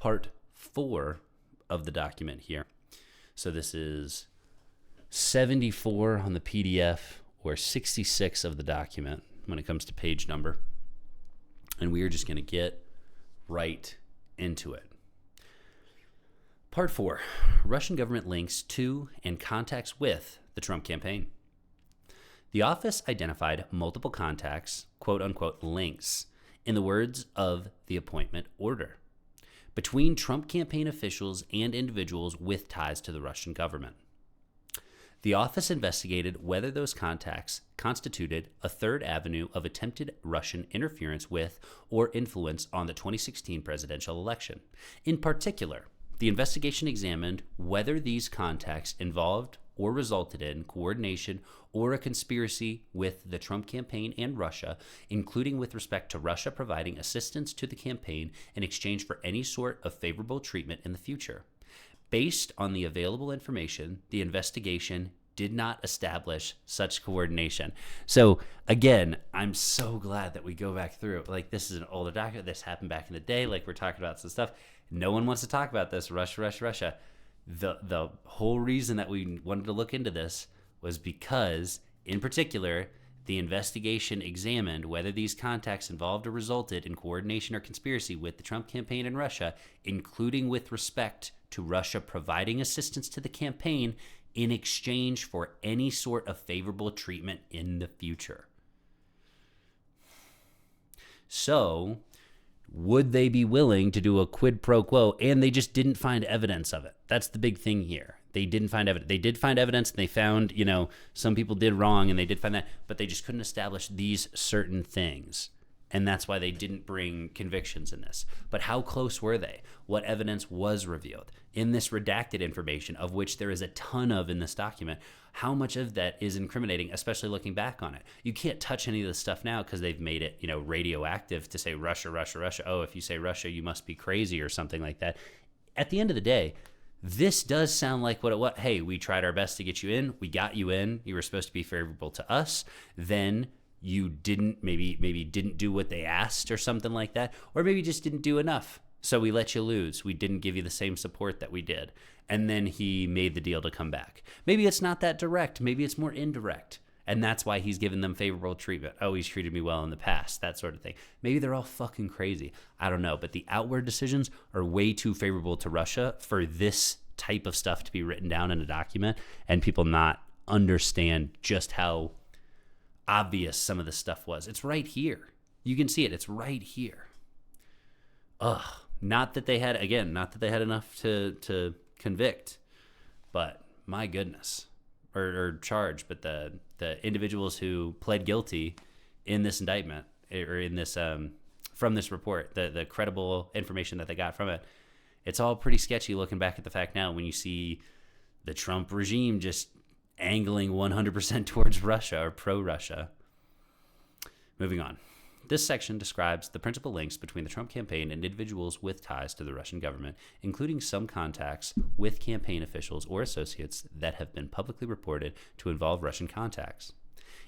part 4 of the document here. So this is 74 on the PDF or 66 of the document when it comes to page number. And we are just going to get right into it. Part 4, Russian government links to and contacts with the Trump campaign. The office identified multiple contacts, quote unquote, links, in the words of the appointment order, between Trump campaign officials and individuals with ties to the Russian government. The office investigated whether those contacts constituted a third avenue of attempted Russian interference with or influence on the 2016 presidential election. In particular, the investigation examined whether these contacts involved or resulted in coordination or a conspiracy with the Trump campaign and Russia, including with respect to Russia providing assistance to the campaign in exchange for any sort of favorable treatment in the future. Based on the available information, the investigation did not establish such coordination. So again, I'm so glad that we go back through. Like, this is an older document. This happened back in the day. Like, we're talking about some stuff. No one wants to talk about this. Russia. The whole reason that we wanted to look into this was because, in particular, the investigation examined whether these contacts involved or resulted in coordination or conspiracy with the Trump campaign in Russia, including with respect to Russia providing assistance to the campaign in exchange for any sort of favorable treatment in the future. So, would they be willing to do a quid pro quo? And they just didn't find evidence of it. That's the big thing here. They didn't find evidence. They did find evidence, and they found, some people did wrong, and they did find that, but they just couldn't establish these certain things. And that's why they didn't bring convictions in this. But how close were they? What evidence was revealed? In this redacted information, of which there is a ton of in this document, how much of that is incriminating, especially looking back on it? You can't touch any of this stuff now because they've made it, radioactive to say Russia. Oh, if you say Russia, you must be crazy or something like that. At the end of the day, this does sound like what it was. Hey, we tried our best to get you in. We got you in. You were supposed to be favorable to us. Then you didn't, maybe didn't do what they asked or something like that, or maybe just didn't do enough. So we let you lose. We didn't give you the same support that we did. And then he made the deal to come back. Maybe it's not that direct. Maybe it's more indirect. And that's why he's given them favorable treatment. Oh, he's treated me well in the past, that sort of thing. Maybe they're all fucking crazy. I don't know. But the outward decisions are way too favorable to Russia for this type of stuff to be written down in a document and people not understand just how obvious some of the stuff was. It's right here. You can see it. It's right here. Ugh. Not that they had enough to convict, but my goodness, or charge, but the individuals who pled guilty in this indictment, or in this from this report, the credible information that they got from it, it's all pretty sketchy looking back at the fact now when you see the Trump regime just angling 100% towards Russia or pro-Russia. Moving on. This section describes the principal links between the Trump campaign and individuals with ties to the Russian government, including some contacts with campaign officials or associates that have been publicly reported to involve Russian contacts.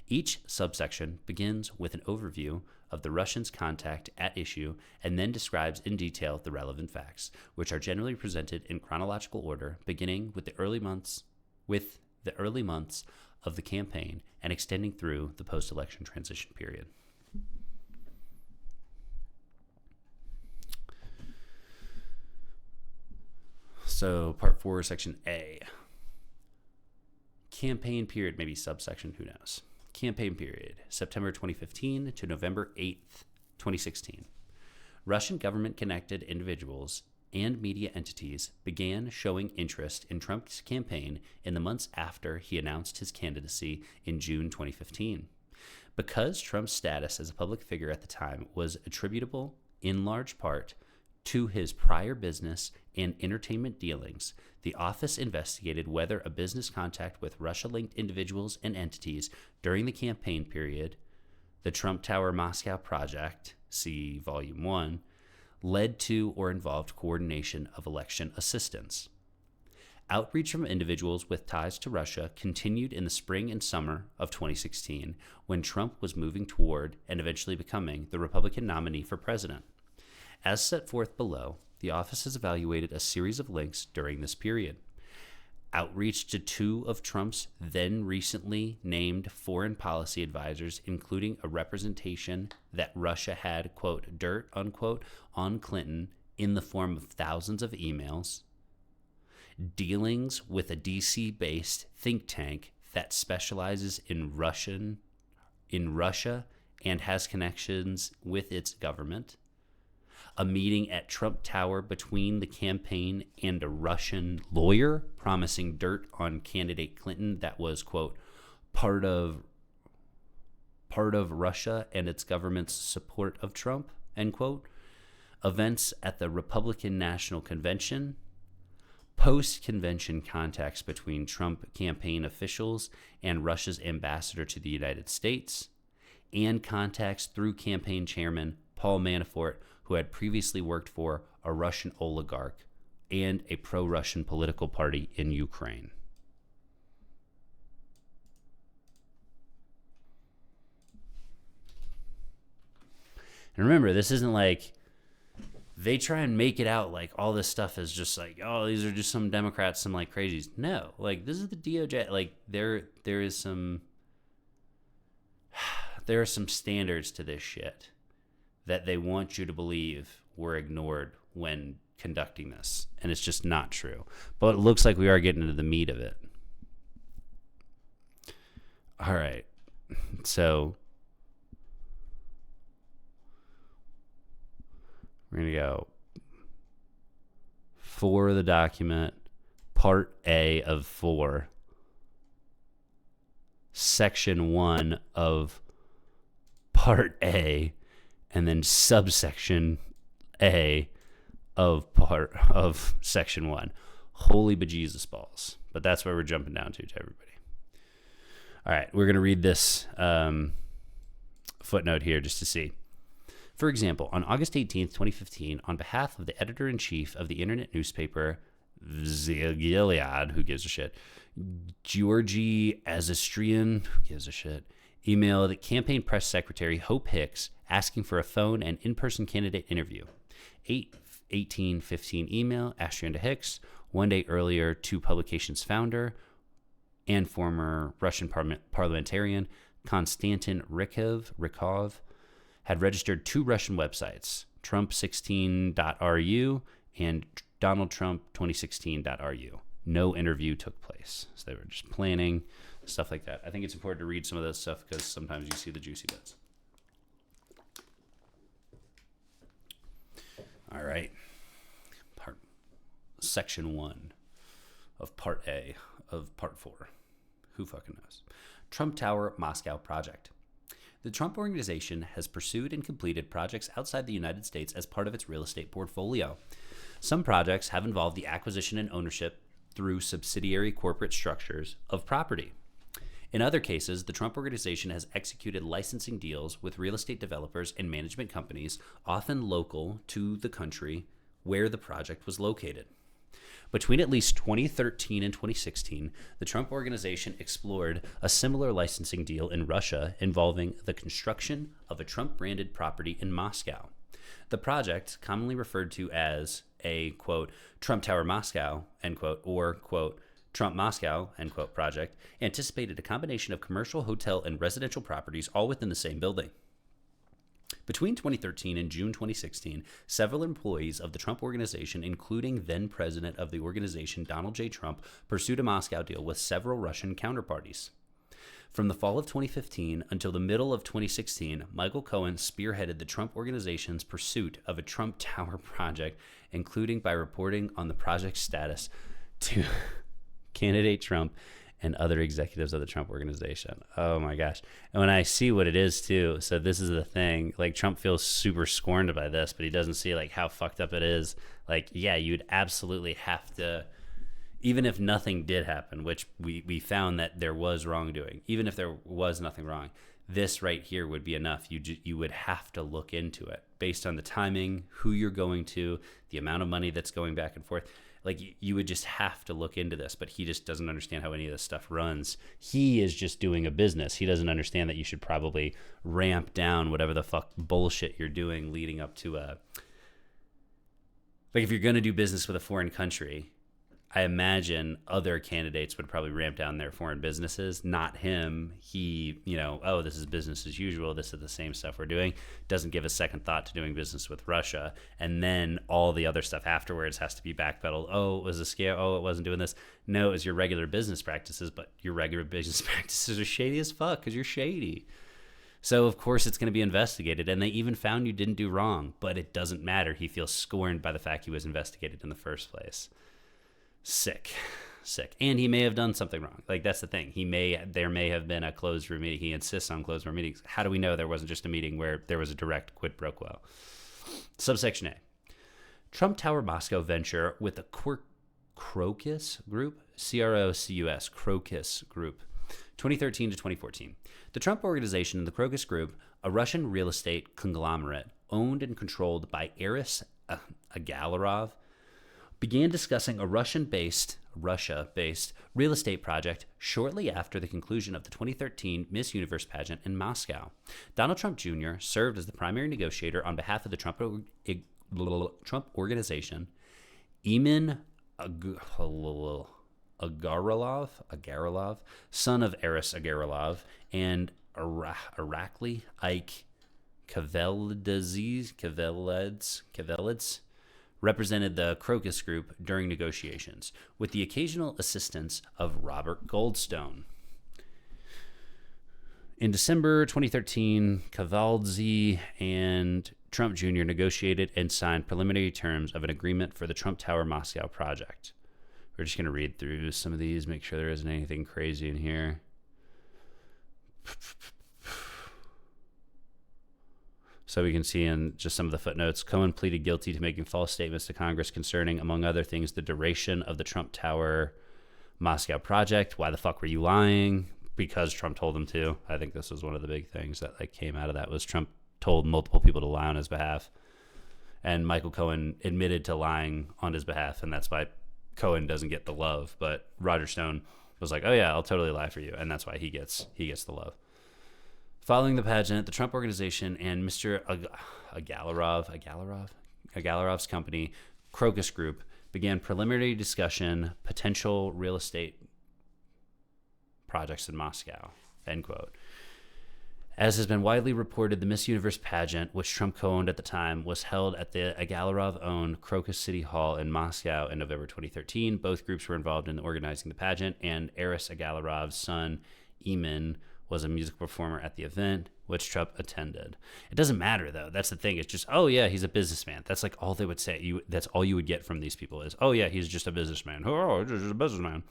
Each subsection begins with an overview of the Russians' contact at issue and then describes in detail the relevant facts, which are generally presented in chronological order, beginning with the early months of the campaign and extending through the post-election transition period. So part 4, section A. Campaign period, maybe subsection, who knows. Campaign period, September 2015 to November 8th, 2016. Russian government-connected individuals and media entities began showing interest in Trump's campaign in the months after he announced his candidacy in June 2015. Because Trump's status as a public figure at the time was attributable, in large part, to his prior business and entertainment dealings, the office investigated whether a business contact with Russia-linked individuals and entities during the campaign period, the Trump Tower Moscow Project, see Volume 1, led to or involved coordination of election assistance. Outreach from individuals with ties to Russia continued in the spring and summer of 2016, when Trump was moving toward and eventually becoming the Republican nominee for president. As set forth below, The office has evaluated a series of links during this period. Outreach to two of Trump's then recently named foreign policy advisors, including a representation that Russia had, quote, dirt, unquote, on Clinton in the form of thousands of emails, dealings with a DC-based think tank that specializes in Russia and has connections with its government, a meeting at Trump Tower between the campaign and a Russian lawyer promising dirt on candidate Clinton that was, quote, part of Russia and its government's support of Trump, end quote, events at the Republican National Convention, post-convention contacts between Trump campaign officials and Russia's ambassador to the United States, and contacts through campaign chairman Paul Manafort, who had previously worked for a Russian oligarch and a pro-Russian political party in Ukraine. And remember, this isn't like they try and make it out like all this stuff is just like, oh, these are just some Democrats, some like crazies. No, like this is the DOJ. Like there are some standards to this shit that they want you to believe were ignored when conducting this. And it's just not true. But it looks like we are getting into the meat of it. All right. So we're going to go for the document, Part A of 4, Section 1 of Part A, and then subsection A of Section 1. Holy bejesus balls. But that's where we're jumping down to everybody. All right, we're going to read this footnote here just to see. For example, on August 18th, 2015, on behalf of the editor-in-chief of the internet newspaper Gilead, who gives a shit, Georgie Azistrian, who gives a shit, emailed campaign press secretary Hope Hicks asking for a phone and in-person candidate interview. 8/18/15 email, Astrian to Hicks. 1 day earlier, to publication's founder and former Russian parliamentarian Konstantin Rykov had registered 2 Russian websites, Trump16.ru and DonaldTrump2016.ru. No interview took place. So they were just planning, stuff like that. I think it's important to read some of this stuff because sometimes you see the juicy bits. All right. Section 1 of Part A of Part 4. Who fucking knows? Trump Tower Moscow Project. The Trump Organization has pursued and completed projects outside the United States as part of its real estate portfolio. Some projects have involved the acquisition and ownership through subsidiary corporate structures of property. In other cases, the Trump Organization has executed licensing deals with real estate developers and management companies, often local to the country where the project was located. Between at least 2013 and 2016, the Trump Organization explored a similar licensing deal in Russia involving the construction of a Trump-branded property in Moscow. The project, commonly referred to as a, quote, Trump Tower Moscow, end quote, or, quote, Trump Moscow, end quote, project, anticipated a combination of commercial, hotel, and residential properties all within the same building. Between 2013 and June 2016, several employees of the Trump Organization, including then-president of the organization Donald J. Trump, pursued a Moscow deal with several Russian counterparties. From the fall of 2015 until the middle of 2016, Michael Cohen spearheaded the Trump Organization's pursuit of a Trump Tower project, including by reporting on the project's status to candidate Trump and other executives of the Trump Organization. Oh my gosh. And when I see what it is too, so this is the thing, like Trump feels super scorned by this, but he doesn't see like how fucked up it is. Like, yeah, you'd absolutely have to, even if nothing did happen, which we found that there was wrongdoing, even if there was nothing wrong, this right here would be enough. You would have to look into it based on the timing, who you're going to, the amount of money that's going back and forth. Like, you would just have to look into this, but he just doesn't understand how any of this stuff runs. He is just doing a business. He doesn't understand that you should probably ramp down whatever the fuck bullshit you're doing leading up to Like if you're going to do business with a foreign country, I imagine other candidates would probably ramp down their foreign businesses, not him. He, oh, this is business as usual. This is the same stuff we're doing. Doesn't give a second thought to doing business with Russia. And then all the other stuff afterwards has to be backpedaled. Oh, it was a scare. Oh, it wasn't doing this. No, it was your regular business practices, but your regular business practices are shady as fuck because you're shady. So, of course, it's going to be investigated. And they even found you didn't do wrong, but it doesn't matter. He feels scorned by the fact he was investigated in the first place. Sick. And he may have done something wrong. Like, that's the thing. There may have been a closed room meeting. He insists on closed room meetings. How do we know there wasn't just a meeting where there was a direct quid pro quo? Subsection A. Trump Tower Moscow venture with the Crocus Group, C-R-O-C-U-S, Crocus Group, 2013 to 2014. The Trump Organization and the Crocus Group, a Russian real estate conglomerate owned and controlled by Aris Agalarov, began discussing a Russia-based real estate project shortly after the conclusion of the 2013 Miss Universe pageant in Moscow. Donald Trump Jr. served as the primary negotiator on behalf of the Trump Organization. Eamon Agarilov, son of Aris Agarilov, and Irakli Ike Kavelids represented the Crocus Group during negotiations, with the occasional assistance of Robert Goldstone. In December 2013, Kavaldzi and Trump Jr. negotiated and signed preliminary terms of an agreement for the Trump Tower Moscow project. We're just going to read through some of these, make sure there isn't anything crazy in here. So we can see in just some of the footnotes, Cohen pleaded guilty to making false statements to Congress concerning, among other things, the duration of the Trump Tower Moscow project. Why the fuck were you lying? Because Trump told him to. I think this was one of the big things that came out of that, was Trump told multiple people to lie on his behalf. And Michael Cohen admitted to lying on his behalf, and that's why Cohen doesn't get the love. But Roger Stone was like, oh yeah, I'll totally lie for you. And that's why he gets the love. Following the pageant, the Trump Organization and Mr. Agalov's company, Crocus Group, began preliminary discussion potential real estate projects in Moscow, end quote. As has been widely reported, the Miss Universe pageant, which Trump co-owned at the time, was held at the Agalarov-owned Crocus City Hall in Moscow in November 2013. Both groups were involved in organizing the pageant, and Aris Agalarov's son, Eamon, was a musical performer at the event, which Trump attended. It doesn't matter, though. That's the thing. It's just, oh, yeah, he's a businessman. That's like all they would say. That's all you would get from these people is, oh, yeah, he's just a businessman. Oh, he's just a businessman.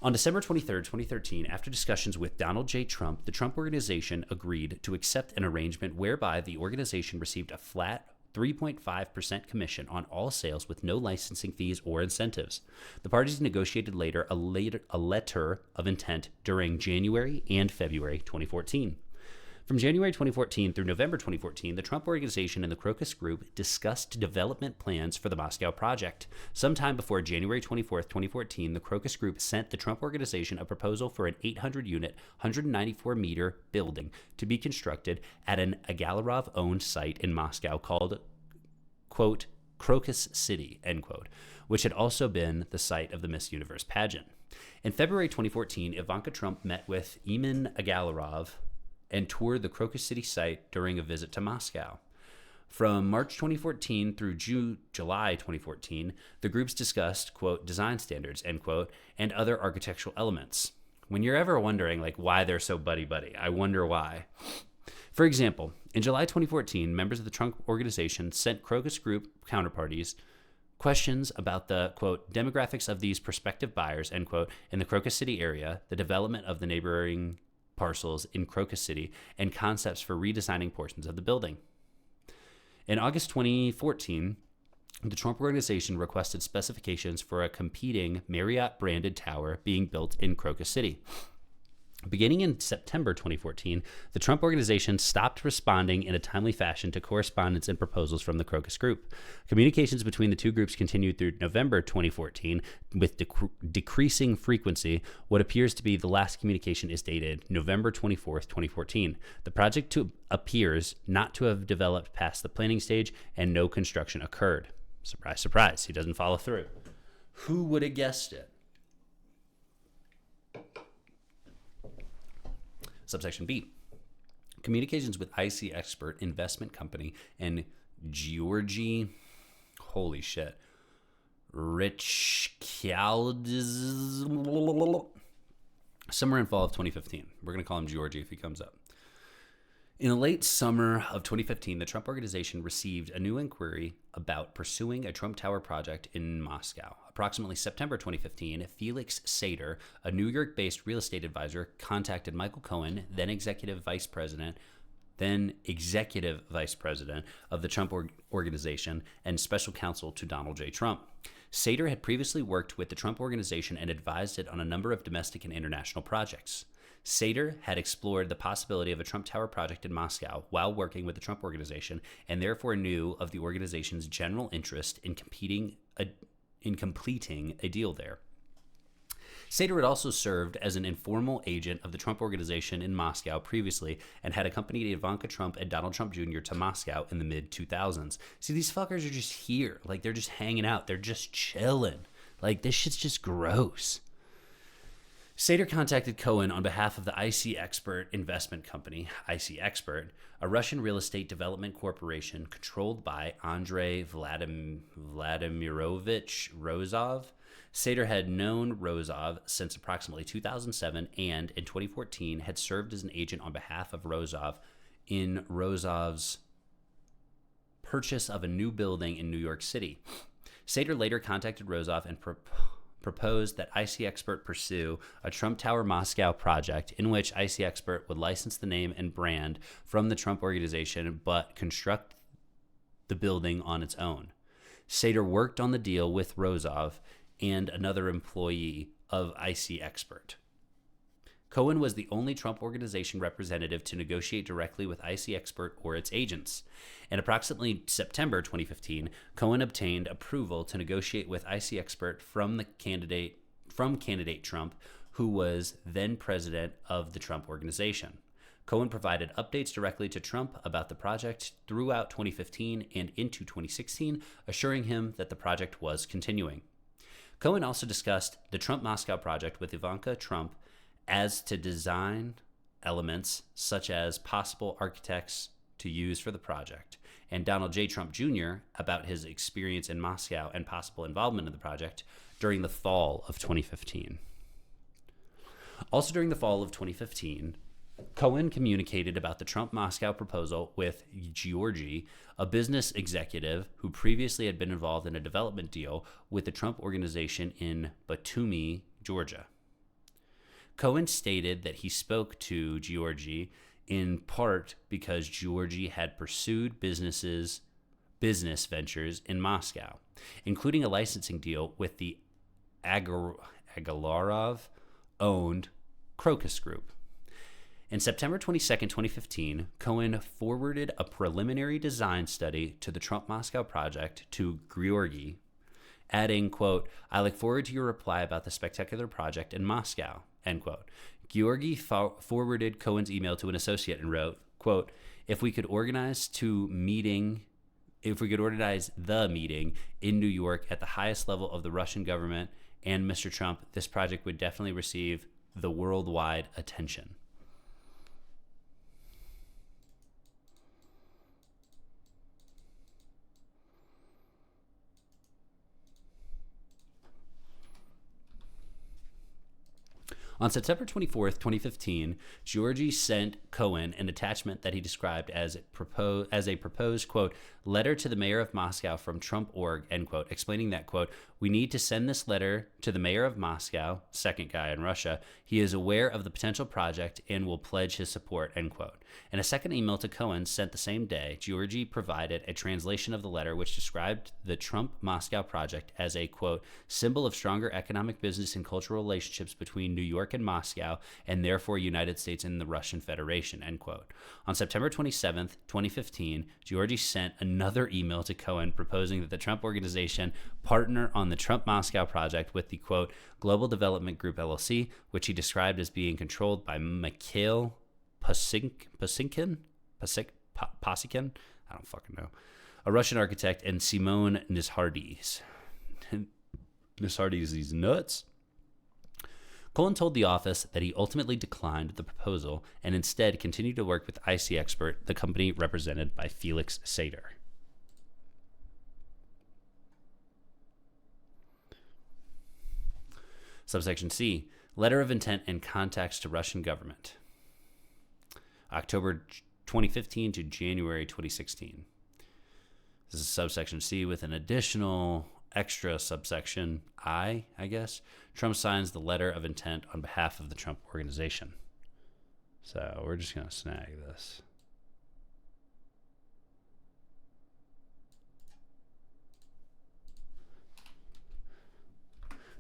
On December 23rd, 2013, after discussions with Donald J. Trump, the Trump Organization agreed to accept an arrangement whereby the organization received a flat 3.5% commission on all sales with no licensing fees or incentives. The parties negotiated later a letter of intent during January and February 2014. From January 2014 through November 2014, the Trump Organization and the Crocus Group discussed development plans for the Moscow project. Sometime before January 24, 2014, the Crocus Group sent the Trump Organization a proposal for an 800-unit, 194-meter building to be constructed at an Agalarov-owned site in Moscow called, quote, Crocus City, end quote, which had also been the site of the Miss Universe pageant. In February 2014, Ivanka Trump met with Eamon Agalarov and toured the Crocus City site during a visit to Moscow. From March 2014 through July 2014, the groups discussed, quote, design standards, end quote, and other architectural elements. When you're ever wondering, why they're so buddy-buddy, I wonder why. For example, in July 2014, members of the Trump Organization sent Crocus Group counterparties questions about the, quote, demographics of these prospective buyers, end quote, in the Crocus City area, the development of the neighboring parcels in Crocus City, and concepts for redesigning portions of the building. In August 2014, the Trump Organization requested specifications for a competing Marriott-branded tower being built in Crocus City. Beginning in September 2014, the Trump Organization stopped responding in a timely fashion to correspondence and proposals from the Crocus Group. Communications between the two groups continued through November 2014 with decreasing frequency. What appears to be the last communication is dated November 24th, 2014. The project appears not to have developed past the planning stage, and no construction occurred. Surprise, surprise. He doesn't follow through. Who would have guessed it? Subsection B. Communications with IC Expert Investment Company and Georgi, holy shit, Rich somewhere in fall of 2015. We're going to call him Georgi if he comes up. In the late summer of 2015, the Trump Organization received a new inquiry about pursuing a Trump Tower project in Moscow. Approximately September 2015, Felix Sater, a New York-based real estate advisor, contacted Michael Cohen, then executive vice president of the Trump Organization and special counsel to Donald J. Trump. Sater had previously worked with the Trump Organization and advised it on a number of domestic and international projects. Sater had explored the possibility of a Trump Tower project in Moscow while working with the Trump Organization and therefore knew of the organization's general interest in completing a deal there. Sater had also served as an informal agent of the Trump Organization in Moscow previously and had accompanied Ivanka Trump and Donald Trump Jr. to Moscow in the mid-2000s. See, these fuckers are just here. Like, they're just hanging out. They're just chilling. Like, this shit's just gross. Sater contacted Cohen on behalf of the IC Expert Investment Company, IC Expert, a Russian real estate development corporation controlled by Andrei Vladimirovich Rozov. Sater had known Rozov since approximately 2007 and, in 2014, had served as an agent on behalf of Rozov in Rozov's purchase of a new building in New York City. Sater later contacted Rozov and proposed that IC Expert pursue a Trump Tower Moscow project in which IC Expert would license the name and brand from the Trump Organization but construct the building on its own. Sater worked on the deal with Rozov and another employee of IC Expert. Cohen was the only Trump Organization representative to negotiate directly with IC Expert or its agents. In approximately September 2015, Cohen obtained approval to negotiate with IC Expert from candidate Trump, who was then president of the Trump Organization. Cohen provided updates directly to Trump about the project throughout 2015 and into 2016, assuring him that the project was continuing. Cohen also discussed the Trump Moscow project with Ivanka Trump as to design elements such as possible architects to use for the project, and Donald J. Trump Jr. about his experience in Moscow and possible involvement in the project during the fall of 2015. Also during the fall of 2015, Cohen communicated about the Trump Moscow proposal with Georgi, a business executive who previously had been involved in a development deal with the Trump Organization in Batumi, Georgia. Cohen stated that he spoke to Georgi in part because Georgi had pursued business ventures in Moscow, including a licensing deal with the Agalarov-owned Crocus Group. In September 22, 2015, Cohen forwarded a preliminary design study to the Trump Moscow project to Georgi, adding, quote, "I look forward to your reply about the spectacular project in Moscow," end quote. Georgi forwarded Cohen's email to an associate and wrote, quote, if we could organize the meeting in New York at the highest level of the Russian government and Mr. Trump, this project would definitely receive the worldwide attention. On September 24th, 2015, Georgi sent Cohen an attachment that he described as a proposed, quote, letter to the mayor of Moscow from Trump Org, end quote, explaining that, quote, we need to send this letter to the mayor of Moscow, second guy in Russia. He is aware of the potential project and will pledge his support, end quote. In a second email to Cohen sent the same day, Georgi provided a translation of the letter which described the Trump Moscow project as a, quote, symbol of stronger economic, business, and cultural relationships between New York and Moscow, and therefore United States and the Russian Federation, end quote. On September 27th, 2015, Georgi sent another email to Cohen proposing that the Trump Organization partner on the Trump Moscow project with the, quote, Global Development Group LLC, which he described as being controlled by Mikhail Pasikin? I don't fucking know. a Russian architect, and Simone Nishardes. Nishardes, these nuts. Cullen told the office that he ultimately declined the proposal and instead continued to work with IC Expert, the company represented by Felix Sater. Subsection C, letter of intent and contacts to Russian government. October 2015 to January 2016. This is subsection C with an additional extra subsection I guess. Trump signs the letter of intent on behalf of the Trump Organization. So we're just going to snag this.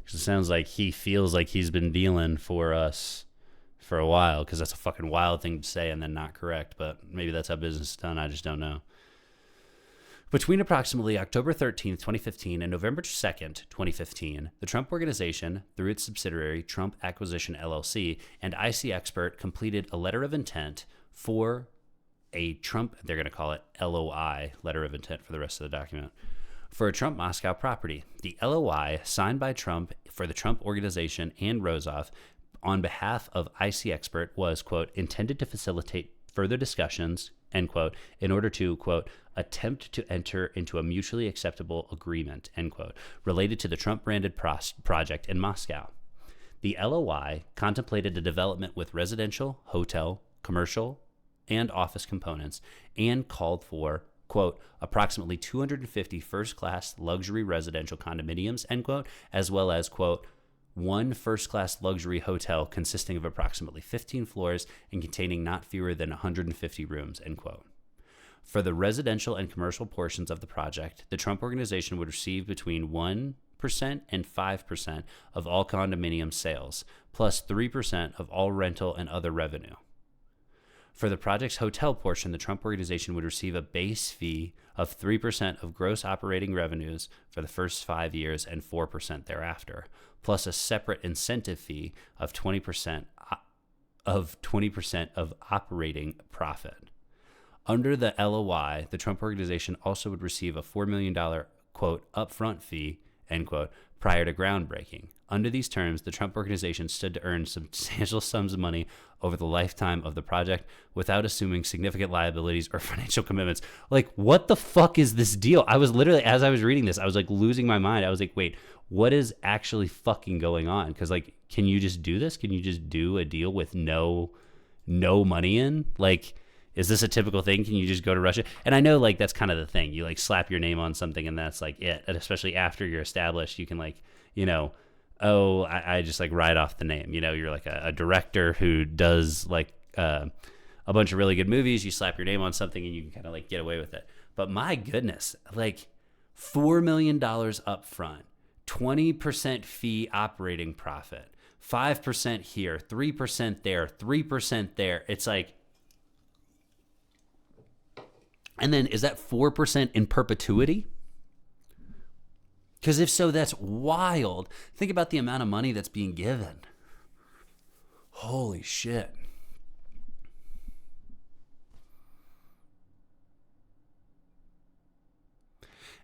It sounds like he feels like he's been dealing for us for a while, because that's a fucking wild thing to say and then not correct, but maybe that's how business is done. I just don't know. Between approximately October 13th, 2015 and November 2nd, 2015, the Trump Organization, through its subsidiary Trump Acquisition LLC, and IC Expert completed a letter of intent for a Trump, they're going to call it LOI, letter of intent for the rest of the document, for a Trump Moscow property. The LOI, signed by Trump for the Trump Organization and Rozov on behalf of IC Expert, was, quote, intended to facilitate further discussions, end quote, in order to, quote, attempt to enter into a mutually acceptable agreement, end quote, related to the Trump-branded project in Moscow. The LOI contemplated a development with residential, hotel, commercial, and office components, and called for, quote, approximately 250 first-class luxury residential condominiums, end quote, as well as, quote, one first-class luxury hotel consisting of approximately 15 floors and containing not fewer than 150 rooms, end quote. For the residential and commercial portions of the project, the Trump Organization would receive between 1% and 5% of all condominium sales, plus 3% of all rental and other revenue. For the project's hotel portion, the Trump Organization would receive a base fee of 3% of gross operating revenues for the first 5 years and 4% thereafter, plus a separate incentive fee of 20% of operating profit. Under the LOI, the Trump Organization also would receive a $4 million, quote, upfront fee, end quote, prior to groundbreaking. Under these terms, the Trump Organization stood to earn substantial sums of money over the lifetime of the project without assuming significant liabilities or financial commitments. Like, what the fuck is this deal? I was literally, as I was reading this, I was like losing my mind. I was like, wait, what is actually fucking going on? Because, like, can you just do this? Can you just do a deal with no money in? Like, is this a typical thing? Can you just go to Russia? And I know, like, that's kind of the thing. You, like, slap your name on something and that's, like, it. And especially after you're established, you can, like, you know, oh, I just, like, write off the name. You know, you're, like, a director who does, like, a bunch of really good movies. You slap your name on something and you can kind of, like, get away with it. But my goodness, like, $4 million up front, 20% fee operating profit, 5% here, 3% there, 3% there. It's like, and then is that 4% in perpetuity? Because if so, that's wild. Think about the amount of money that's being given. Holy shit.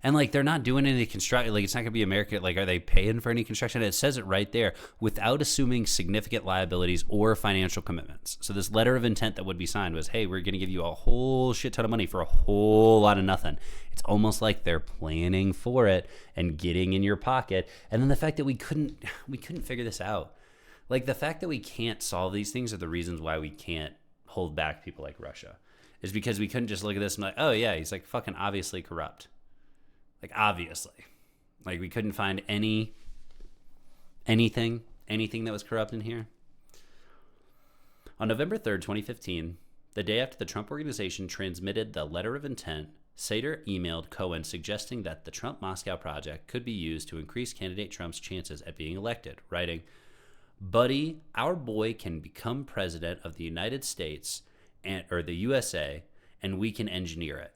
And, like, they're not doing any construction. Like, it's not going to be America. Like, are they paying for any construction? It says it right there, without assuming significant liabilities or financial commitments. So this letter of intent that would be signed was, hey, we're going to give you a whole shit ton of money for a whole lot of nothing. It's almost like they're planning for it and getting in your pocket. And then the fact that we couldn't figure this out. Like, the fact that we can't solve these things are the reasons why we can't hold back people like Russia. Is because we couldn't just look at this and be like, oh, yeah, he's, like, fucking obviously corrupt. Like, obviously. Like, we couldn't find anything that was corrupt in here. On November 3rd, 2015, the day after the Trump Organization transmitted the letter of intent, Sater emailed Cohen suggesting that the Trump Moscow project could be used to increase candidate Trump's chances at being elected, writing, "Buddy, our boy can become president of the United States or the USA, and we can engineer it.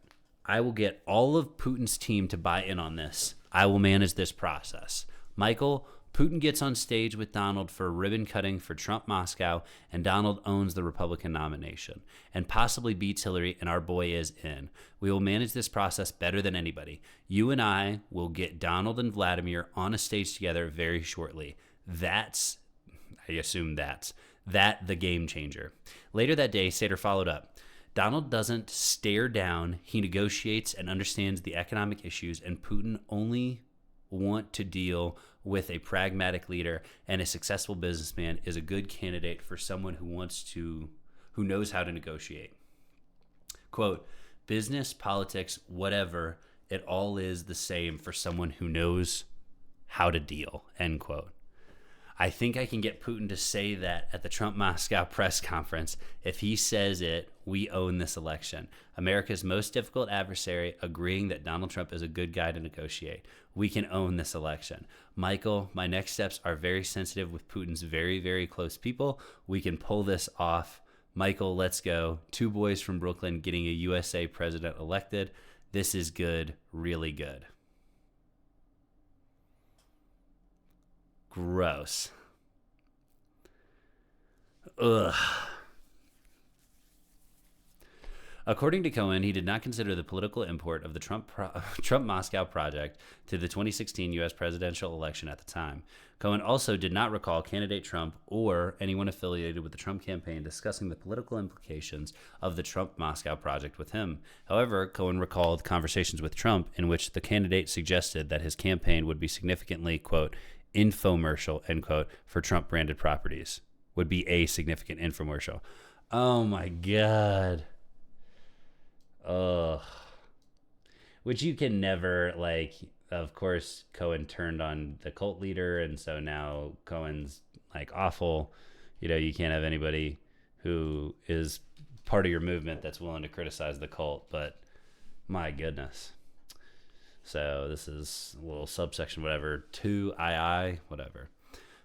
I will get all of Putin's team to buy in on this. I will manage this process. Michael, Putin gets on stage with Donald for ribbon cutting for Trump Moscow, and Donald owns the Republican nomination and possibly beats Hillary, and our boy is in. We will manage this process better than anybody. You and I will get Donald and Vladimir on a stage together very shortly. I assume that's the game changer. Later that day, Sater followed up. Donald doesn't stare down. He negotiates and understands the economic issues, and Putin only want to deal with a pragmatic leader, and a successful businessman is a good candidate for someone who knows how to negotiate. Quote, business, politics, whatever, it all is the same for someone who knows how to deal, end quote. I think I can get Putin to say that at the Trump-Moscow press conference. If he says it, we own this election. America's most difficult adversary agreeing that Donald Trump is a good guy to negotiate. We can own this election. Michael, my next steps are very sensitive with Putin's very, very close people. We can pull this off. Michael, let's go. 2 boys from Brooklyn getting a USA president elected. This is good, really good. Gross. Ugh. According to Cohen, he did not consider the political import of the Trump-Moscow project to the 2016 U.S. presidential election at the time. Cohen also did not recall candidate Trump or anyone affiliated with the Trump campaign discussing the political implications of the Trump-Moscow project with him. However, Cohen recalled conversations with Trump in which the candidate suggested that his campaign would be significantly, quote, infomercial, end quote, for Trump-branded properties. Would be a significant infomercial. Oh, my God. Ugh. Which you can never, like, of course, Cohen turned on the cult leader, and so now Cohen's, like, awful. You know, you can't have anybody who is part of your movement that's willing to criticize the cult, but my goodness. So this is a little subsection, whatever, 2II, whatever.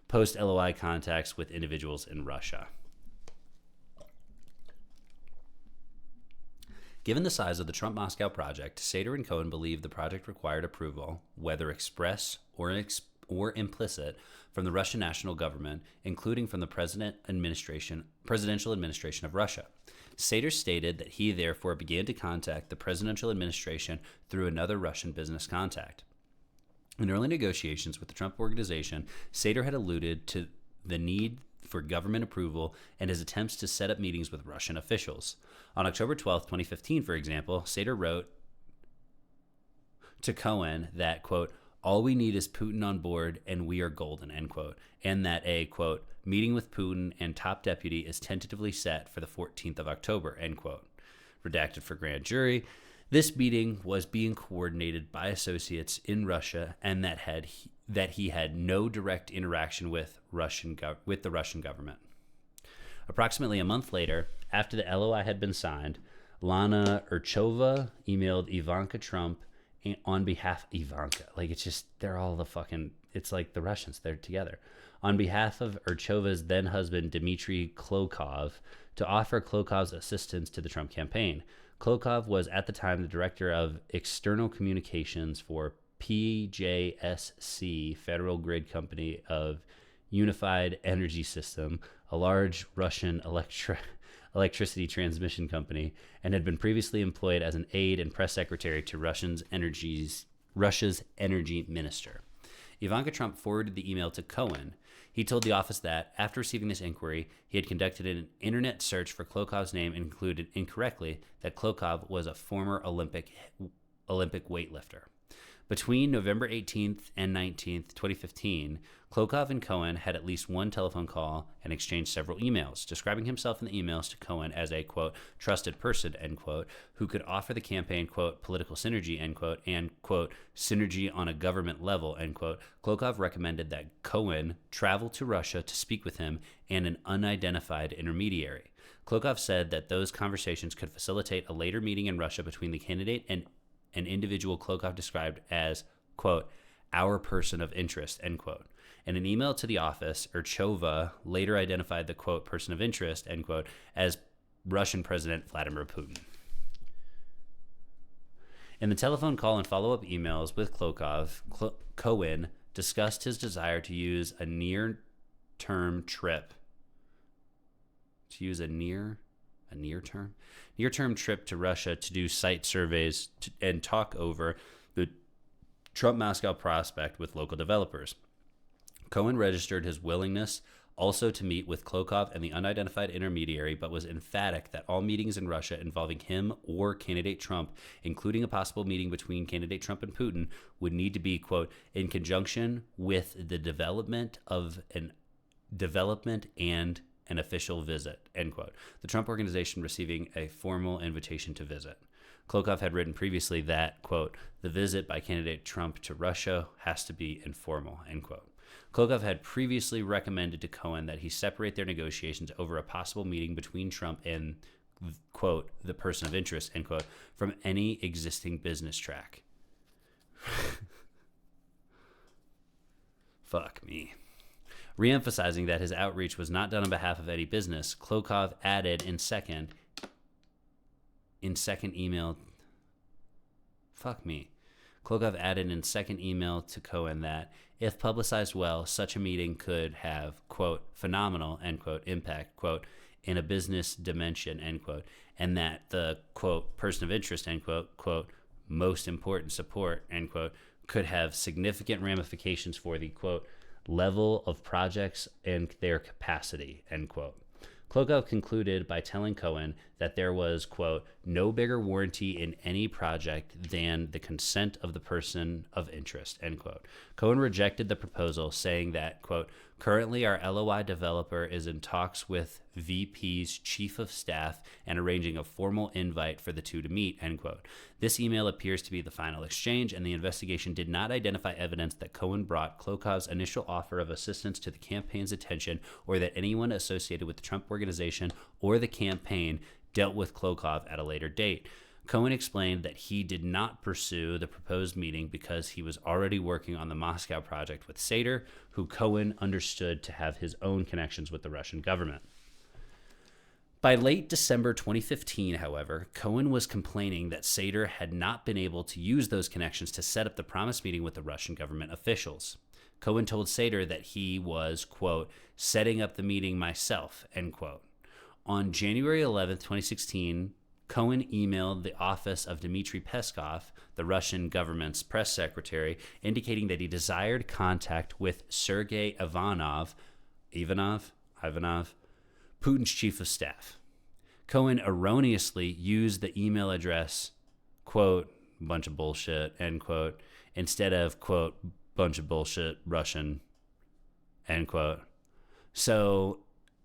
Post-LOI contacts with individuals in Russia. Given the size of the Trump-Moscow project, Sater and Cohen believe the project required approval, whether express or implicit, from the Russian national government, including from the presidential administration of Russia. Sater stated that he therefore began to contact the presidential administration through another Russian business contact. In early negotiations with the Trump organization, Sater had alluded to the need for government approval and his attempts to set up meetings with Russian officials. On October 12, 2015, for example, Sater wrote to Cohen that, quote, all we need is Putin on board and we are golden, end quote, and that a, quote, meeting with Putin and top deputy is tentatively set for the 14th of October, end quote. Redacted for grand jury. This meeting was being coordinated by associates in Russia, and that he had no direct interaction with the Russian government. Approximately a month later, after the LOI had been signed, Lana Urchova emailed Ivanka Trump on behalf of Ivanka. Like, it's just, they're all the fucking, it's like the Russians, they're together. On behalf of Urchova's then husband, Dmitry Klokov, to offer Klokov's assistance to the Trump campaign. Klokov was at the time the director of external communications for PJSC, Federal Grid Company of Unified Energy System, a large Russian electricity transmission company, and had been previously employed as an aide and press secretary to Russia's energy minister. Ivanka Trump forwarded the email to Cohen. He told the office that, after receiving this inquiry, he had conducted an internet search for Klokov's name and concluded incorrectly that Klokov was a former Olympic weightlifter. Between November 18th and 19th, 2015, Klokov and Cohen had at least one telephone call and exchanged several emails, describing himself in the emails to Cohen as a, quote, trusted person, end quote, who could offer the campaign, quote, political synergy, end quote, and, quote, synergy on a government level, end quote. Klokov recommended that Cohen travel to Russia to speak with him and an unidentified intermediary. Klokov said that those conversations could facilitate a later meeting in Russia between the candidate and an individual Klokov described as, quote, our person of interest, end quote. In an email to the office, Urchova later identified the, quote, person of interest, end quote, as Russian President Vladimir Putin. In the telephone call and follow-up emails with Klokov, Cohen discussed his desire to use a near-term trip. Near-term trip to Russia to do site surveys and talk over the Trump-Moscow prospect with local developers. Cohen registered his willingness also to meet with Klokov and the unidentified intermediary, but was emphatic that all meetings in Russia involving him or candidate Trump, including a possible meeting between candidate Trump and Putin, would need to be, quote, in conjunction with the development and an official visit, end quote. The Trump Organization receiving a formal invitation to visit. Klokov had written previously that, quote, the visit by candidate Trump to Russia has to be informal, end quote. Klokov had previously recommended to Cohen that he separate their negotiations over a possible meeting between Trump and, quote, the person of interest, end quote, from any existing business track. Fuck me. Re-emphasizing that his outreach was not done on behalf of any business, Klokov added in second email. Klokov added in second email to Cohen that, if publicized well, such a meeting could have, quote, phenomenal, end quote, impact, quote, in a business dimension, end quote, and that the, quote, person of interest, end quote, most important support, end quote, could have significant ramifications for the, quote, level of projects and their capacity, end quote. Klokov concluded by telling Cohen that there was, quote, no bigger warranty in any project than the consent of the person of interest, end quote. Cohen rejected the proposal, saying that, quote, currently our LOI developer is in talks with VP's chief of staff and arranging a formal invite for the two to meet, end quote. This email appears to be the final exchange, and the investigation did not identify evidence that Cohen brought Klokov's initial offer of assistance to the campaign's attention, or that anyone associated with the Trump Organization or the campaign dealt with Klokov at a later date. Cohen explained that he did not pursue the proposed meeting because he was already working on the Moscow project with Sater, who Cohen understood to have his own connections with the Russian government. By late December 2015, however, Cohen was complaining that Sater had not been able to use those connections to set up the promised meeting with the Russian government officials. Cohen told Sater that he was, quote, setting up the meeting myself, end quote. On January 11, 2016, Cohen emailed the office of Dmitry Peskov, the Russian government's press secretary, indicating that he desired contact with Sergei Ivanov, Putin's chief of staff. Cohen erroneously used the email address, quote, bunch of bullshit, end quote, instead of, quote, bunch of bullshit Russian, end quote. So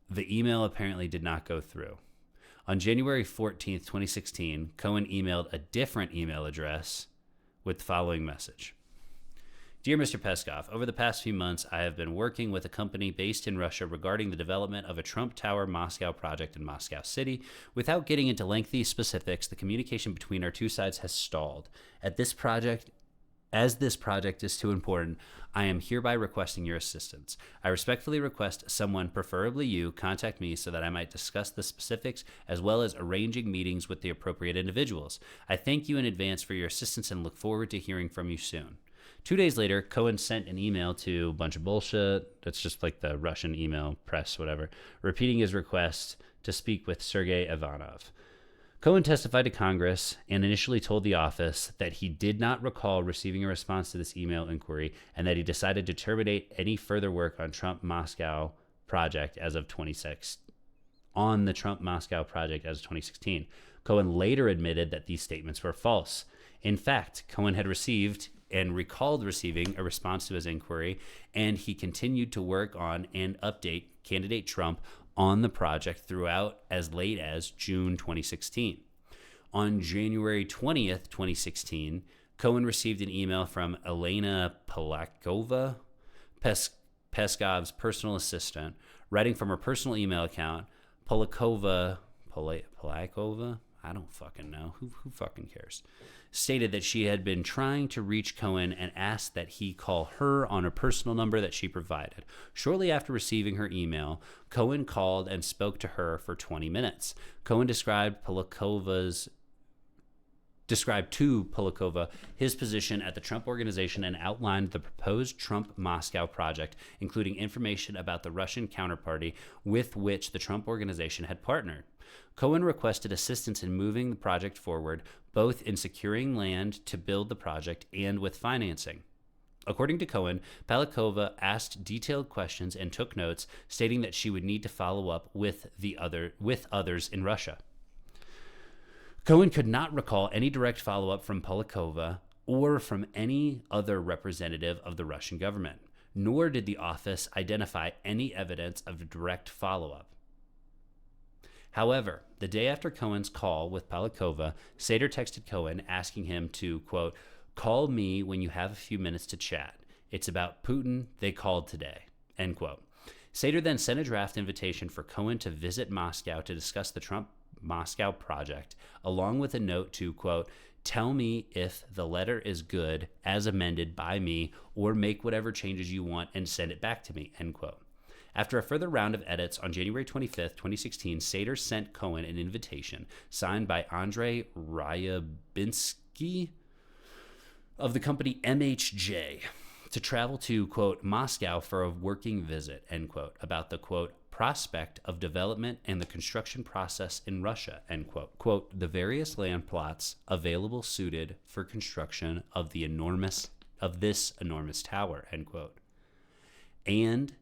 the email apparently did not go through. On January 14th, 2016, Cohen emailed a different email address with the following message. Dear Mr. Peskov, over the past few months, I have been working with a company based in Russia regarding the development of a Trump Tower Moscow project in Moscow City. Without getting into lengthy specifics, the communication between our two sides has stalled. As this project is too important, I am hereby requesting your assistance. I respectfully request someone, preferably you, contact me so that I might discuss the specifics as well as arranging meetings with the appropriate individuals. I thank you in advance for your assistance and look forward to hearing from you soon. 2 days later, Cohen sent an email to a bunch of bullshit, that's just like the Russian email press, whatever, repeating his request to speak with Sergei Ivanov. Cohen testified to Congress and initially told the office that he did not recall receiving a response to this email inquiry and that he decided to terminate any further work on Trump-Moscow project as of 2016. Cohen later admitted that these statements were false. In fact, Cohen had received and recalled receiving a response to his inquiry, and he continued to work on and update candidate Trump on the project throughout as late as June 2016. On January 20th, 2016, Cohen received an email from Elena Polakova, Peskov's personal assistant, writing from her personal email account. Polakova, I don't fucking know. Who fucking cares? Stated that she had been trying to reach Cohen and asked that he call her on a personal number that she provided. Shortly after receiving her email, Cohen called and spoke to her for 20 minutes. Cohen described Polakova's described to Polikova his position at the Trump Organization and outlined the proposed Trump-Moscow project, including information about the Russian counterparty with which the Trump Organization had partnered. Cohen requested assistance in moving the project forward, both in securing land to build the project and with financing. According to Cohen, Polikova asked detailed questions and took notes, stating that she would need to follow up with others in Russia. Cohen could not recall any direct follow-up from Polikova or from any other representative of the Russian government, nor did the office identify any evidence of direct follow-up. However, the day after Cohen's call with Polikova, Sater texted Cohen asking him to, quote, "Call me when you have a few minutes to chat. It's about Putin. They called today," end quote. Sater then sent a draft invitation for Cohen to visit Moscow to discuss the Trump-Moscow project, along with a note to, quote, "Tell me if the letter is good as amended by me, or make whatever changes you want and send it back to me," end quote. After a further round of edits on January 25th, 2016, Sater sent Cohen an invitation signed by Andrei Ryabinsky of the company MHJ to travel to, quote, "Moscow for a working visit," end quote, about the, quote, "prospect of development and the construction process in Russia," end quote. Quote, "the various land plots available suited for construction of this enormous tower," end quote. And,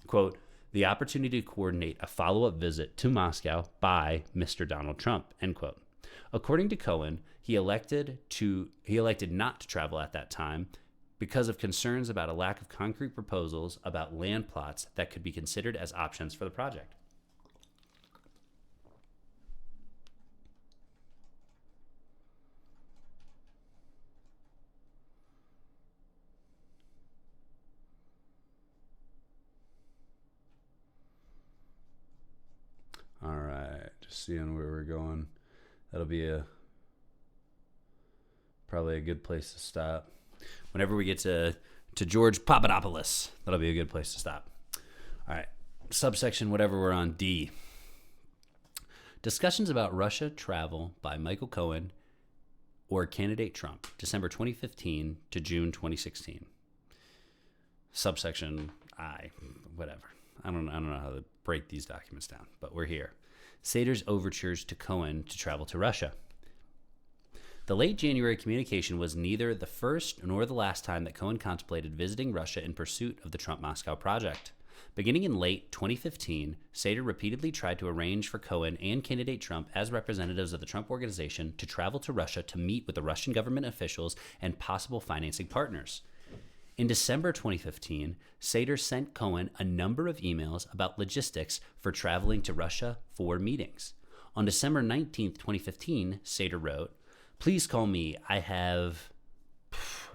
quote, "the opportunity to coordinate a follow-up visit to Moscow by Mr. Donald Trump," end quote. According to Cohen, he elected not to travel at that time because of concerns about a lack of concrete proposals about land plots that could be considered as options for the project. All right, just seeing where we're going. That'll be probably a good place to stop. Whenever we get to George Papadopoulos, that'll be a good place to stop. All right, subsection whatever we're on, D. Discussions about Russia travel by Michael Cohen or candidate Trump, December 2015 to June 2016. Subsection I, whatever. I don't know how to break these documents down, but we're here. Sater's overtures to Cohen to travel to Russia. The late January communication was neither the first nor the last time that Cohen contemplated visiting Russia in pursuit of the Trump-Moscow project. Beginning in late 2015, Sater repeatedly tried to arrange for Cohen and candidate Trump as representatives of the Trump Organization to travel to Russia to meet with the Russian government officials and possible financing partners. In December 2015, Sater sent Cohen a number of emails about logistics for traveling to Russia for meetings. On December 19th, 2015, Sater wrote, "Please call me. I have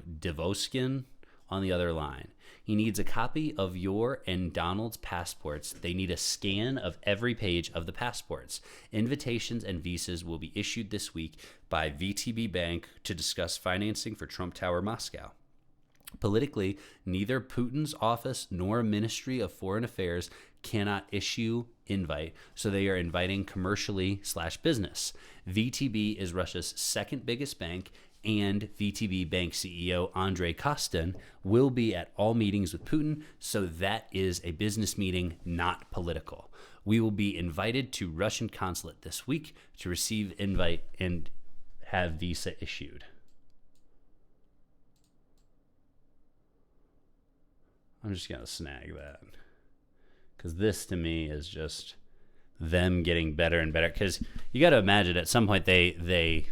Devoskin on the other line. He needs a copy of your and Donald's passports. They need a scan of every page of the passports. Invitations and visas will be issued this week by VTB Bank to discuss financing for Trump Tower Moscow. Politically, neither Putin's office nor Ministry of Foreign Affairs cannot issue invite, so they are inviting commercially/business. VTB is Russia's second biggest bank, and VTB Bank CEO Andrei Kostin will be at all meetings with Putin, so that is a business meeting, not political. We will be invited to Russian consulate this week to receive invite and have visa issued." I'm just going to snag that, because this to me is just them getting better and better. Because you got to imagine at some point they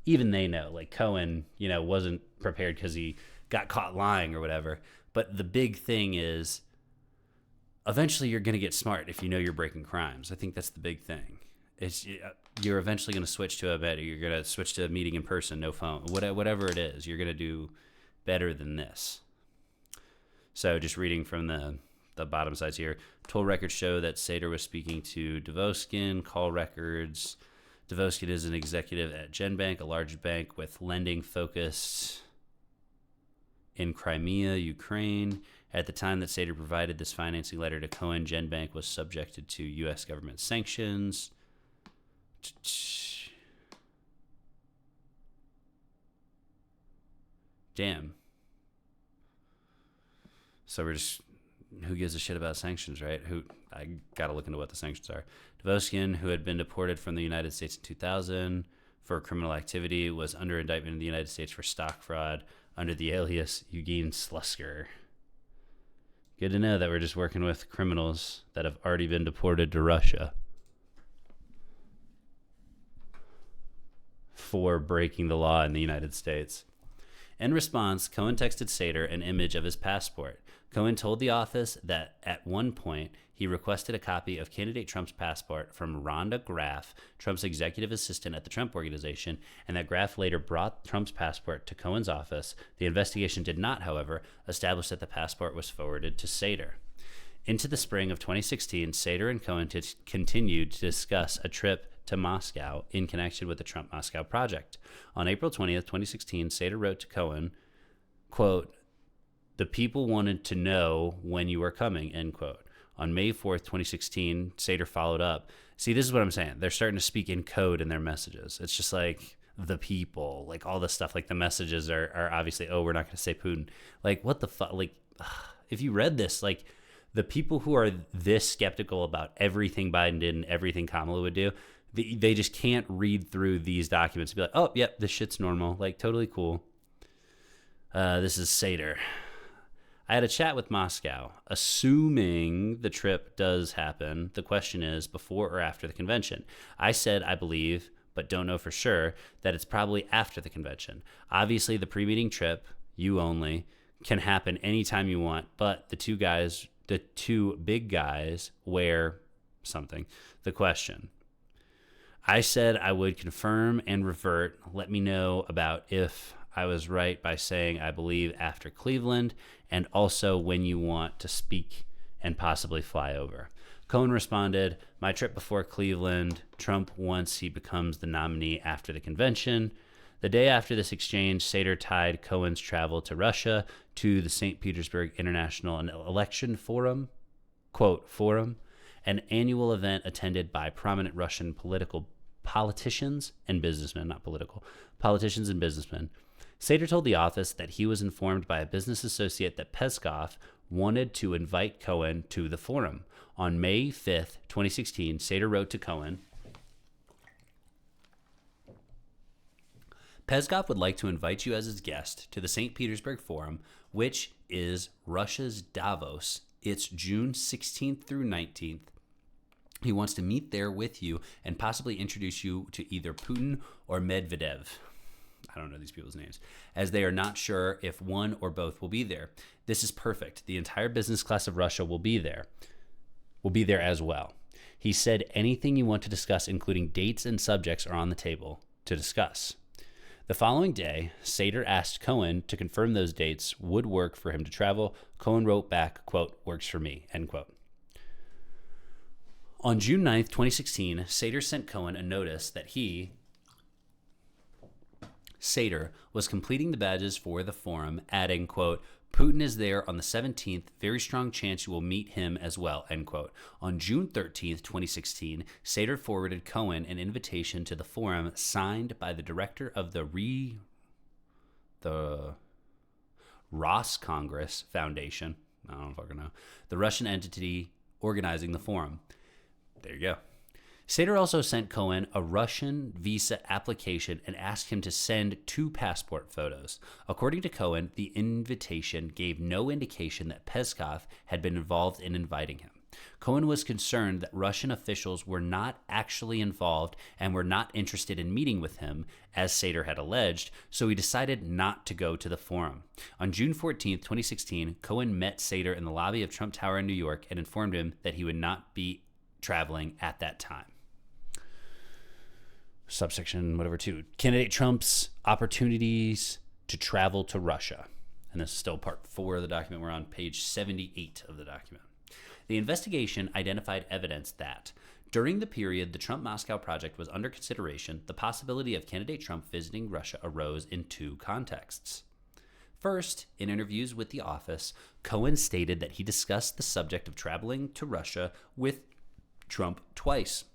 know, like Cohen, wasn't prepared because he got caught lying or whatever. But the big thing is eventually you're going to get smart if you know you're breaking crimes. I think that's the big thing. You're eventually going to switch to you're going to switch to a meeting in person, no phone, whatever it is. You're going to do better than this. So just reading from the bottom sides here, toll records show that Sater was speaking to Devoskin. Call records. Devoskin is an executive at GenBank, a large bank with lending focused in Crimea, Ukraine. At the time that Sater provided this financing letter to Cohen, GenBank was subjected to U.S. government sanctions. Damn. So we're just, who gives a shit about sanctions, right? I got to look into what the sanctions are. Dvoskin, who had been deported from the United States in 2000 for criminal activity, was under indictment in the United States for stock fraud under the alias Eugene Slusker. Good to know that we're just working with criminals that have already been deported to Russia for breaking the law in the United States. In response, Cohen texted Sater an image of his passport. Cohen told the office that at one point he requested a copy of candidate Trump's passport from Rhonda Graff, Trump's executive assistant at the Trump Organization, and that Graff later brought Trump's passport to Cohen's office. The investigation did not, however, establish that the passport was forwarded to Sater. Into the spring of 2016, Sater and Cohen continued to discuss a trip to Moscow in connection with the Trump Moscow project. On April 20th, 2016, Sater wrote to Cohen, quote, "The people wanted to know when you were coming," end quote. On May 4th, 2016, Sater followed up. See, this is what I'm saying. They're starting to speak in code in their messages. It's just like the people, like all this stuff, like the messages are obviously, oh, we're not going to say Putin. Like, what the fuck? Like, if you read this, like, the people who are this skeptical about everything Biden did and everything Kamala would do, they just can't read through these documents and be like, oh, yep, this shit's normal. Like, totally cool. This is Sater. I had a chat with Moscow. Assuming the trip does happen, the question is before or after the convention. I said I believe, but don't know for sure, that it's probably after the convention. Obviously, the pre-meeting trip, you only, can happen anytime you want, but the two big guys wear something. The question. I said I would confirm and revert. Let me know about if I was right by saying I believe after Cleveland, and also when you want to speak and possibly fly over. Cohen responded, my trip before Cleveland, Trump once he becomes the nominee after the convention. The day after this exchange, Sater tied Cohen's travel to Russia to the St. Petersburg International Election Forum, quote, forum, an annual event attended by prominent Russian politicians and businessmen, not political, politicians and businessmen. Sater told the office that he was informed by a business associate that Peskov wanted to invite Cohen to the forum. On May 5th, 2016, Sater wrote to Cohen, Peskov would like to invite you as his guest to the St. Petersburg Forum, which is Russia's Davos. It's June 16th through 19th. He wants to meet there with you and possibly introduce you to either Putin or Medvedev. I don't know these people's names, as they are not sure if one or both will be there. This is perfect. The entire business class of Russia will be there as well. He said anything you want to discuss, including dates and subjects, are on the table to discuss. The following day, Sater asked Cohen to confirm those dates would work for him to travel. Cohen wrote back, quote, works for me, end quote. On June 9th, 2016, Sater sent Cohen a notice that Sater was completing the badges for the forum, adding, quote, Putin is there on the 17th. Very strong chance you will meet him as well, end quote. On June 13th, 2016, Sater forwarded Cohen an invitation to the forum signed by the director of the Ross Congress Foundation. I don't fucking know. The Russian entity organizing the forum. There you go. Sater also sent Cohen a Russian visa application and asked him to send 2 passport photos. According to Cohen, the invitation gave no indication that Peskov had been involved in inviting him. Cohen was concerned that Russian officials were not actually involved and were not interested in meeting with him, as Sater had alleged, so he decided not to go to the forum. On June 14th, 2016, Cohen met Sater in the lobby of Trump Tower in New York and informed him that he would not be traveling at that time. Subsection, 2. Candidate Trump's opportunities to travel to Russia. And this is still part 4 of the document. We're on page 78 of the document. The investigation identified evidence that during the period the Trump-Moscow project was under consideration, the possibility of candidate Trump visiting Russia arose in 2 contexts. First, in interviews with the office, Cohen stated that he discussed the subject of traveling to Russia with Trump twice.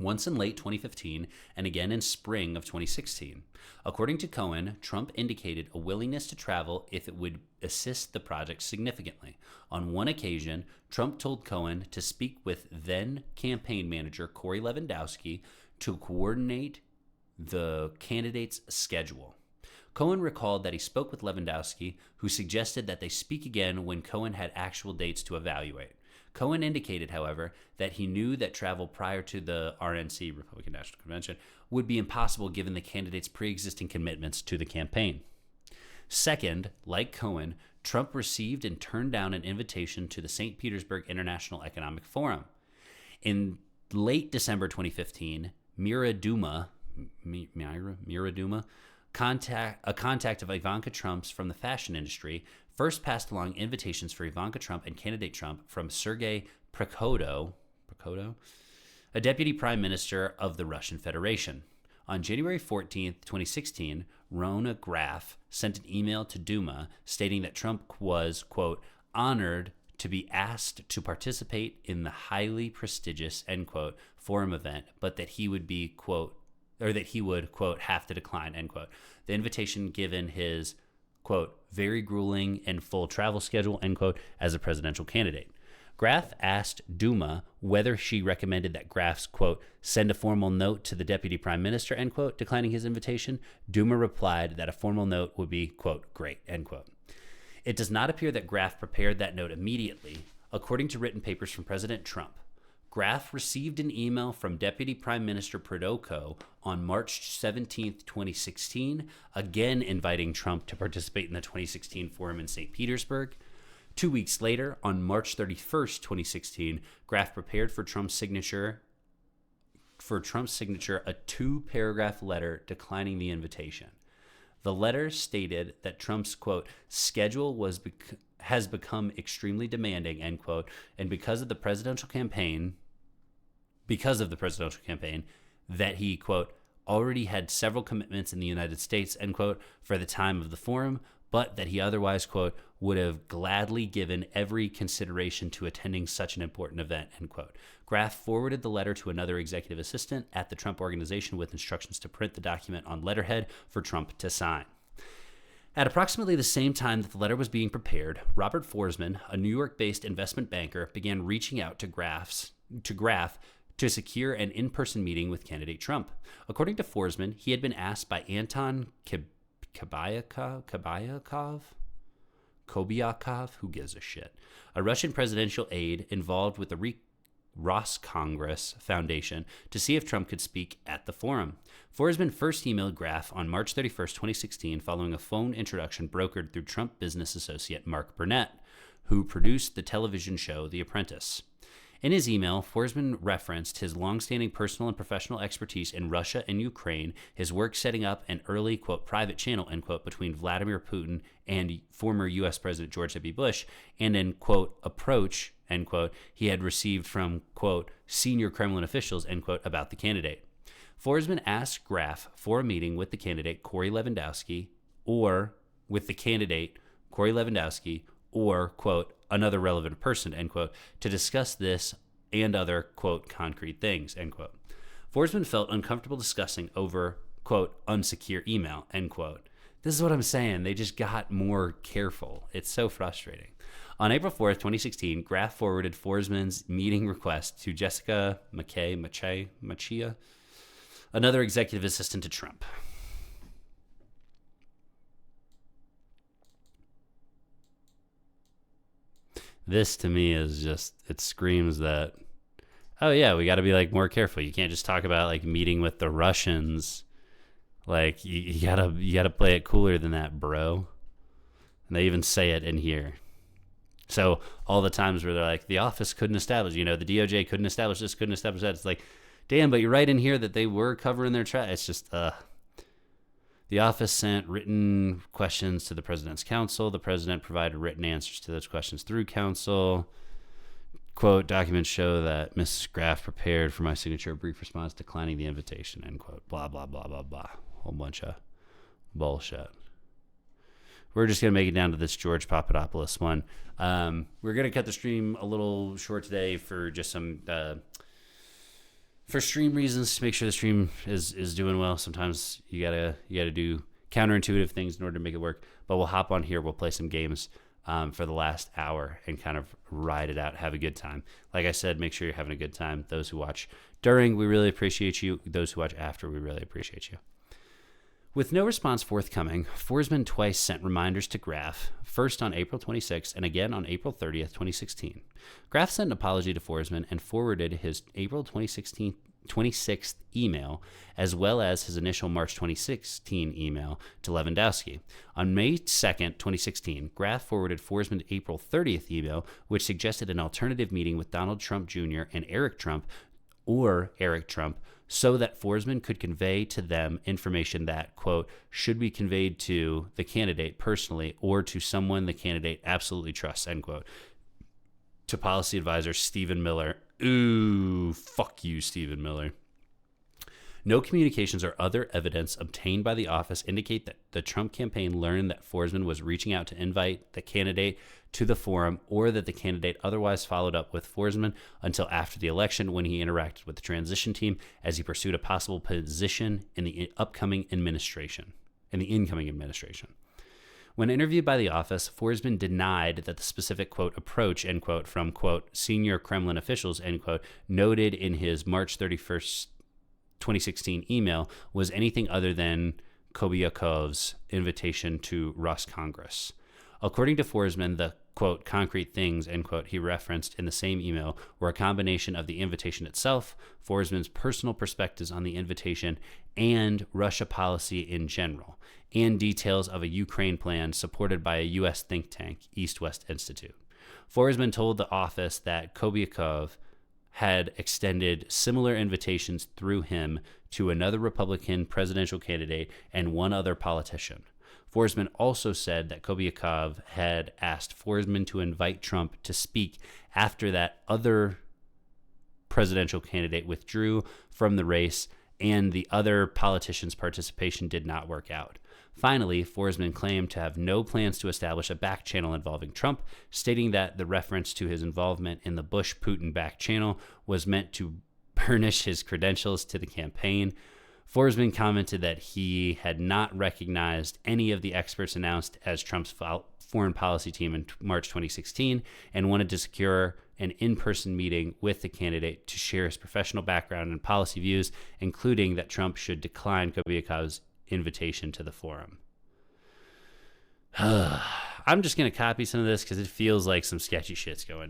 once in late 2015 and again in spring of 2016. According to Cohen, Trump indicated a willingness to travel if it would assist the project significantly. On one occasion, Trump told Cohen to speak with then campaign manager Corey Lewandowski to coordinate the candidate's schedule. Cohen recalled that he spoke with Lewandowski, who suggested that they speak again when Cohen had actual dates to evaluate. Cohen indicated, however, that he knew that travel prior to the RNC, Republican National Convention, would be impossible given the candidate's pre-existing commitments to the campaign. Second, like Cohen, Trump received and turned down an invitation to the St. Petersburg International Economic Forum. In late December 2015, Mira Duma, a contact of Ivanka Trump's from the fashion industry, first passed along invitations for Ivanka Trump and candidate Trump from Sergei Prokhodo, a deputy prime minister of the Russian Federation. On January 14, 2016, Rona Graf sent an email to Duma stating that Trump was, quote, honored to be asked to participate in the highly prestigious, end quote, forum event, but that he would be, quote, or that he would, quote, have to decline, end quote. The invitation given his, quote, very grueling and full travel schedule, end quote, as a presidential candidate. Graf asked Duma whether she recommended that Graf's, quote, send a formal note to the deputy prime minister, end quote, declining his invitation. Duma replied that a formal note would be, quote, great, end quote. It does not appear that Graf prepared that note immediately, according to written papers from President Trump. Graf received an email from Deputy Prime Minister Prodoko on March 17, 2016, again inviting Trump to participate in the 2016 forum in St. Petersburg. 2 weeks later, on March 31, 2016, Graf prepared for Trump's signature a two-paragraph letter declining the invitation. The letter stated that Trump's, quote, schedule has become extremely demanding, end quote, and because of the presidential campaign, that he, quote, already had several commitments in the United States, end quote, for the time of the forum, but that he otherwise, quote, would have gladly given every consideration to attending such an important event, end quote. Graf forwarded the letter to another executive assistant at the Trump Organization with instructions to print the document on letterhead for Trump to sign. At approximately the same time that the letter was being prepared, Robert Forsman, a New York-based investment banker, began reaching out to Graf to secure an in-person meeting with candidate Trump. According to Forsman, he had been asked by Anton Kobiakov, who gives a shit, a Russian presidential aide involved with the Roscongress Foundation, to see if Trump could speak at the forum. Forsman first emailed Graf on March 31, 2016, following a phone introduction brokered through Trump business associate Mark Burnett, who produced the television show The Apprentice. In his email, Forsman referenced his longstanding personal and professional expertise in Russia and Ukraine, his work setting up an early, quote, private channel, end quote, between Vladimir Putin and former U.S. President George W. Bush, and an, quote, approach, end quote, he had received from, quote, senior Kremlin officials, end quote, about the candidate. Forsman asked Graf for a meeting with the candidate Corey Lewandowski, or, quote, another relevant person, end quote, to discuss this and other, quote, concrete things, end quote. Forsman felt uncomfortable discussing over, quote, unsecure email, end quote. This is what I'm saying. They just got more careful. It's so frustrating. On April 4th, 2016, Graf forwarded Forsman's meeting request to Jessica Machia, another executive assistant to Trump. This to me is just, it screams that, oh yeah, we got to be like more careful. You can't just talk about like meeting with the Russians. Like you gotta play it cooler than that, bro. And they even say it in here. So all the times where they're like, the office couldn't establish, the DOJ couldn't establish this, couldn't establish that. It's like, damn, but you're right in here that they were covering their tracks. It's just, the office sent written questions to the president's counsel. The president provided written answers to those questions through counsel. Quote, documents show that Mrs. Graf prepared for my signature a brief response declining the invitation, end quote. Blah, blah, blah, blah, blah. Whole bunch of bullshit. We're just going to make it down to this George Papadopoulos one. We're going to cut the stream a little short today for just some for stream reasons, to make sure the stream is doing well. Sometimes you gotta do counterintuitive things in order to make it work. But we'll hop on here. We'll play some games for the last hour and kind of ride it out, have a good time. Like I said, make sure you're having a good time. Those who watch during, we really appreciate you. Those who watch after, we really appreciate you. With no response forthcoming, Forsman twice sent reminders to Graf, first on April 26th and again on April 30th, 2016. Graf sent an apology to Forsman and forwarded his April 26th email, as well as his initial March 2016 email to Lewandowski. On May 2nd, 2016, Graf forwarded Forsman's April 30th email, which suggested an alternative meeting with Donald Trump Jr. and Eric Trump, so that Forsman could convey to them information that, quote, should be conveyed to the candidate personally or to someone the candidate absolutely trusts, end quote. To policy advisor Stephen Miller. Ooh, fuck you, Stephen Miller. No communications or other evidence obtained by the office indicate that the Trump campaign learned that Forsman was reaching out to invite the candidate to the forum or that the candidate otherwise followed up with Forsman until after the election when he interacted with the transition team as he pursued a possible position in the incoming administration. When interviewed by the office, Forsman denied that the specific, quote, approach, end quote, from, quote, senior Kremlin officials, end quote, noted in his March 31st, 2016 email was anything other than Kobyakov's invitation to Roscongress. According to Forsman, the, quote, concrete things, end quote, he referenced in the same email were a combination of the invitation itself, Forsman's personal perspectives on the invitation, and Russia policy in general, and details of a Ukraine plan supported by a U.S. think tank, East-West Institute. Forsman told the office that Kobyakov had extended similar invitations through him to another Republican presidential candidate and one other politician. Forsman also said that Kobyakov had asked Forsman to invite Trump to speak after that other presidential candidate withdrew from the race and the other politician's participation did not work out. Finally, Forsman claimed to have no plans to establish a back channel involving Trump, stating that the reference to his involvement in the Bush-Putin back channel was meant to burnish his credentials to the campaign. Forsman commented that he had not recognized any of the experts announced as Trump's foreign policy team in March 2016 and wanted to secure an in-person meeting with the candidate to share his professional background and policy views, including that Trump should decline Kobyakov's invitation to the forum. I'm just going to copy some of this because it feels like some sketchy shit's going